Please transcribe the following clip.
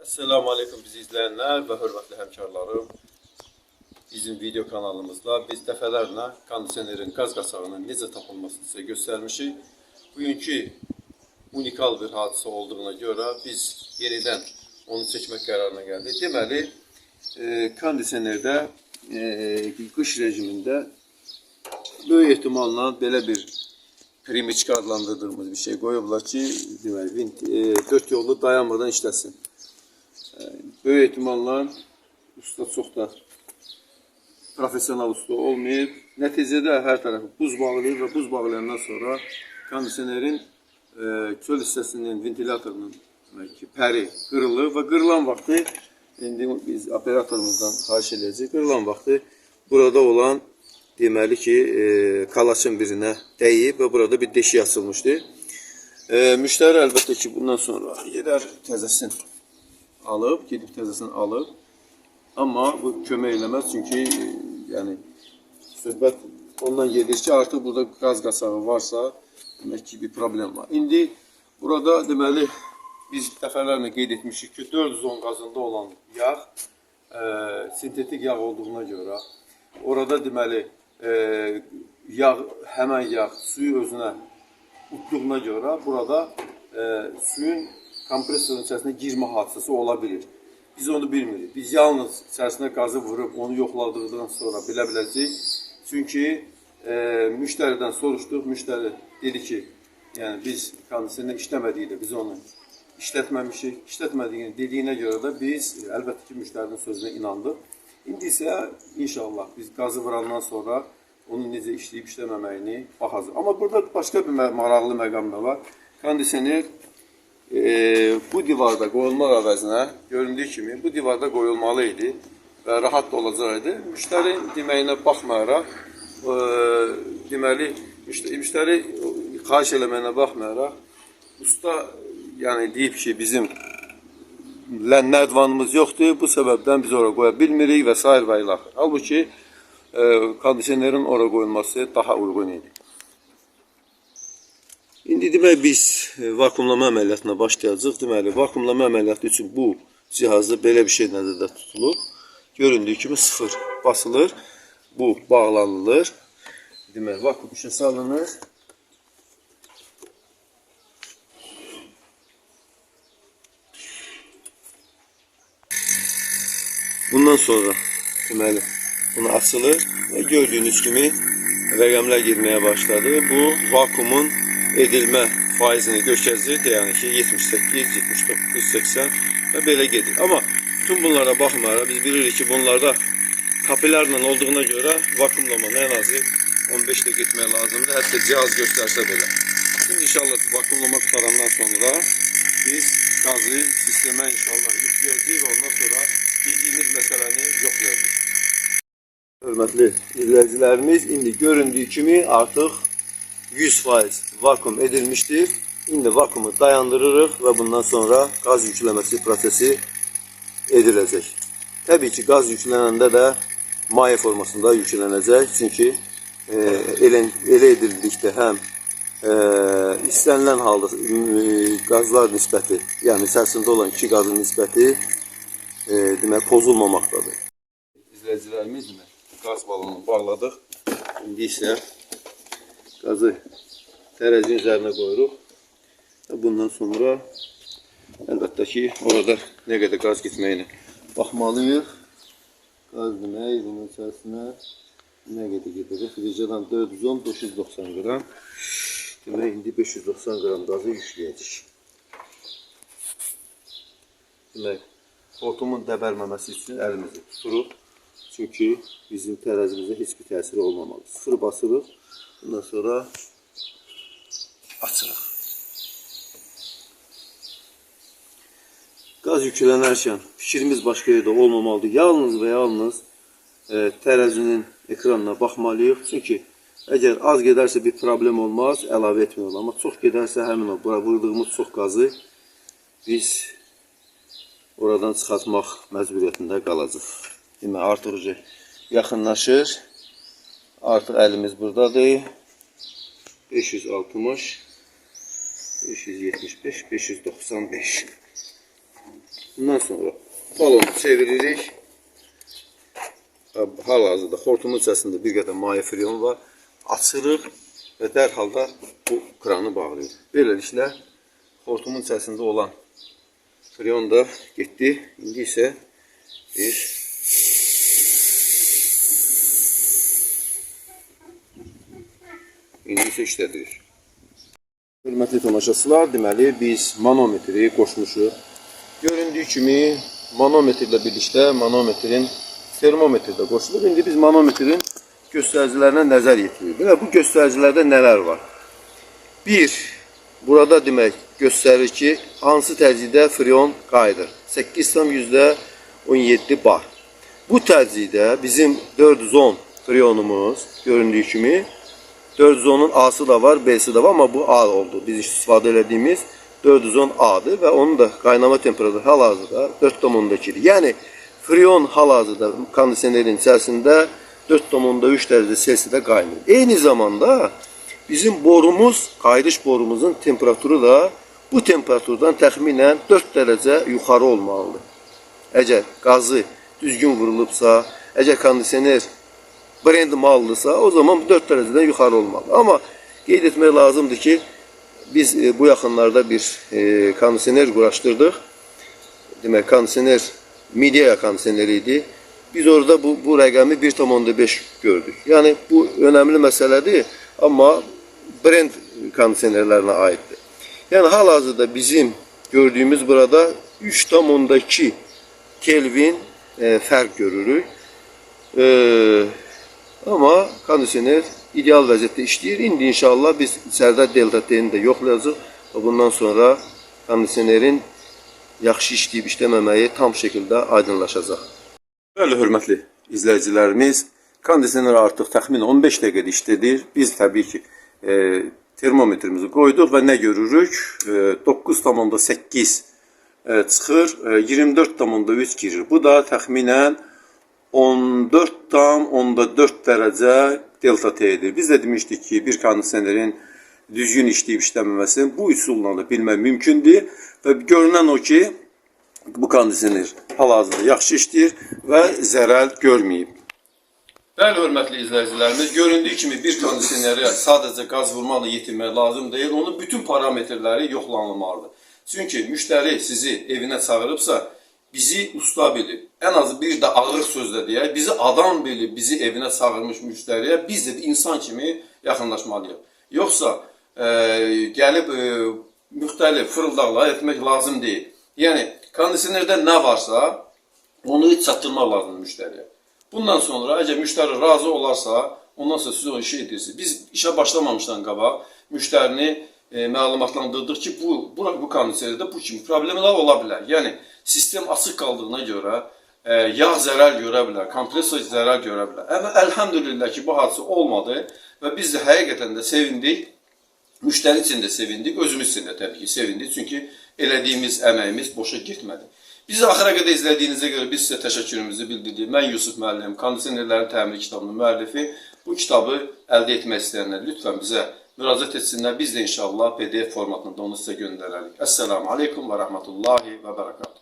Esselamu Aleyküm bizi izleyenler ve hürmetli hemkarlarım. Bizim video kanalımızda biz dəfələrlə kondisionerin qaz qasağının necə tapılmasını sizə göstərmişik. Bugünkü unikal bir hadisə olduğuna görə biz yenidən onu çəkmək qərarına gəldik. Deməli, kondisionerdə qış rejimində böyük ehtimalla belə bir primiçka adlandırdığımız bir şey qoyublar ki, deməli, 4 yollu dayanmadan işləsin. Böyük ehtimalla usta çox da profesional usta olmayıb. Nəticədə hər tərəfi buz bağlayıb və buz bağlayandan sonra kondisionerin köl hissəsinin, ventilatorunun pəri qırılır və qırılan vaxtı, indi biz operatorumuzdan xahiş edəcəyik, qırılan vaxtı burada olan deməli ki, kalaçın birinə dəyib və burada bir deşik açılmışdır. Müştəri əlbəttə ki, bundan sonra gedər təzəsini alıb, gedib təzəsini alıb. Amma bu kömək eləməz, çünki yəni, söhbət ondan gedir ki, artıq burada qaz qasağı varsa, demək ki, bir problem var. İndi burada deməli, biz dəfələrlə qeyd etmişik ki, 410 qazında olan yağ, sintetik yağ olduğuna görə, orada deməli, həmən yağ suyu özünə utduğuna görə, burada suyun kompresorun içərisində girmə hadisəsi ola bilir. Biz onu bilmirik. Biz yalnız içərisinə qazı vurub, onu yoxladıqdan sonra bilə biləcəyik. Çünki müştəridən soruşduq, müştəri dedi ki, yəni biz kondisioner işləmədikdə biz onu işlətməmişik. İşlətmədiyini dediyinə görə də biz əlbəttə ki, müştərinin sözünə inandıq. İndi isə inşallah biz qazı vurandan sonra onun necə işləyib işləməməyini baxacaq. Amma burada başqa bir maraqlı məqam da var. Kondisioner bu divarda qoyulmaq əvəzinə göründüyü kimi bu divarda qoyulmalı idi və rahat da olacaqdı. Müştəri deməyinə baxmayaraq, deməli, müştəri xahiş eləməyinə baxmayaraq, usta yəni deyib ki, bizim nədvanımız yoxdur, bu səbəbdən biz ora qoya bilmirik və s. və ilax. Halbuki kondisionerin ora qoyulması daha uyğun idi. İndi demək biz vakumlama əməliyyatına başlayacaq. Deməli, vakumlama əməliyyatı üçün bu cihazda belə bir şey nəzərdə tutulub. Göründüyü kimi 0 basılır, bu bağlanılır. Deməli, vakum işə salınır. Bundan sonra deməli, bunu açılır və gördüyünüz kimi rəqəmlər girməyə başladı. Bu vakumun edilmə faizini göstərir, yəni ki 78, 79, 80 və belə gedir. Amma bütün bunlara baxmayaraq biz bilirik ki, bunlarda kapilərlə olduğuna görə vakumlamanın ən azı 15 dəqiqə getmək lazımdır. Hətta cihaz göstərsə belə. Şimdi inşallah vakumlama qutarandan sonra biz qazı sistemə inşallah yükləyəcəyik və ondan sonra dediyimiz məsələni yoxlayacağıq. Hörmətli izləyicilərimiz, indi göründüyü kimi artıq 100% vakum edilmiştir. İndi vakumu dayandırırıq və bundan sonra qaz yükləməsi prosesi ediləcək. Təbii ki, qaz yüklənəndə də maye formasında yüklənəcək. Çünki elə edildikdə həm istənilən halda qazlar nisbəti, yəni içərisində olan iki qazın nisbəti demək pozulmamaqdadır. İzləyicilərimiz qaz balonunu bağladıq. İndi isə qazı tərəzinin üzərinə qoyuruq. Bundan sonra əlbəttə ki, orada nə qədər qaz getməyini baxmalıyıq. Qaz demək, bunun içərisinə nə qədər gedirik? Ricadan 410, 590 qram. Demək, indi 590 qram qazı yükləyəcək. Demək, hortumun dəbərməməsi üçün əlimizi tuturuq. Çünki bizim tərəzimizə heç bir təsiri olmamalı. 0 basırıq. Bundan sonra açırıq. Qaz yüklənərkən fikrimiz başqa yerdə olmamalıdır. Yalnız və yalnız tərəzinin ekranına baxmalıyıq. Çünki əgər az gedərsə bir problem olmaz, əlavə etmiyorlar. Amma çox gedərsə həmin o vurduğumuz çox qazı biz oradan çıxartmaq məcburiyyətində qalacaq. Demək, artıq yaxınlaşır. Artıq əlimiz buradadır. 560, 575, 595. Bundan sonra balonu çeviririk. Hal-hazırda xortumun içərisində bir qədər maye freon var. Açırıq və dərhal da bu kranı bağlayırıq. Beləliklə xortumun içərisində olan freon da getdi. İndi isə biz işlədirik. Hörmətli tamaşaçılar, deməli biz manometri qoşmuşuq. Göründüyü kimi manometrlə birlikdə manometrin termometri də qoşulur. İndi biz manometrin göstəricilərinə nəzər yetiririk. Bu göstəricilərdə nələr var? 1. Burada demək göstərir ki, hansı tərcihdə freon qayıdır. 8,17 bar. Bu tərcihdə bizim 410 freonumuz göründüyü kimi 410'un A'sı da var, B'si de var ama bu A oldu. Biz istifadə etdiyimiz 410A'dır və onun da qaynama temperaturu hal-hazırda 4,2'dir. Yəni freon hal-hazırda kondisionerin içərisində 4,3 dərəcə Selsidə qaynayır. Eyni zamanda bizim borumuz, qayıdış borumuzun temperaturu da bu temperaturdan təxminən 4 dərəcə yuxarı olmalıdır. Əgər qazı düzgün vurulubsa, əgər kondisioner brend mallısa o zaman 4 dereceden yukarı olmalı. Ama qeyd etmək lazımdır ki, biz bu yaxınlarda bir kondisioner quraşdırdıq. Demək, kondisioner Midea kondisioneri idi. Biz orada bu rəqəmi 1,5 gördük. Yəni bu önemli məsələdir, amma brend kondisionerlərinə aiddir. Yəni hal-hazırda bizim gördüyümüz burada 3,2 Kelvin fərq görürük. Amma kondisioner ideal vəziyyətdə işləyir. İndi inşallah biz içəridə delta T'ni də yoxlayacağıq və bundan sonra kondisionerin yaxşı işləyib işləməməyi tam şəkildə aydınlaşacaq. Bəli, hörmətli izləyicilərimiz, kondisioner artıq təxminən 15 dəqiqədə işlədir. Biz təbii ki termometrimizi qoyduq və nə görürük? 9,8 çıxır, 24,3 girir. Bu da təxminən 14,4 dərəcə delta T'dir. Biz də demişdik ki, bir kondisionerin düzgün işləyib işləməməsini bu üsulla da bilmək mümkündür və görünən o ki, bu kondisioner hal-hazırda yaxşı işləyir və zərər görməyib. Bəli, hörmətli izləyicilərimiz, göründüyü kimi bir kondisioneri sadəcə qaz vurmaqla yetirmək lazım deyil, onun bütün parametrləri yoxlanılmalıdır. Çünki müştəri sizi evinə çağırıbsa, bizi usta bilib, ən azı bir də ağır sözlə deyək, bizi adam bilib, bizi evinə çağırmış müştəriyə biz də insan kimi yaxınlaşmalıyıq. Yoxsa gəlib müxtəlif fırıldaqlar etmək lazım deyil. Yəni, kondisionerdə nə varsa, onu çatdırmaq lazımdır müştəriyə. Bundan sonra, əgər müştəri razı olarsa, ondan sonra siz o işi edirsiniz. Biz işə başlamamışdan qabaq müştərini məlumatlandırdıq ki, bu kondisionerdə bu kimi problemlər ola bilər. Yəni, sistem açıq qaldığına görə yağ zərər görə bilər, kompresor zərər görə bilər. Amma əlhamdülillah ki, bu hadisə olmadı və biz də həqiqətən də sevindik. Müştəri üçün də sevindik, özümüz üçün də təbii ki sevindik. Çünki elədiyimiz əməyimiz boşa getmədi. Bizi axıra qədər izlədiyinizə görə biz sizə təşəkkürümüzü bildirdik. Mən Yusuf müəllim, kondisionerlərin təmiri kitabının müəllifi. Bu kitabı əldə etmək istəyənlər lütfən bizə müraciət etsinlər. Biz də inşallah PDF formatında onu sizə göndərərik. Əssəlamu aleykum və rəhmətullahi və bərəkatuhu.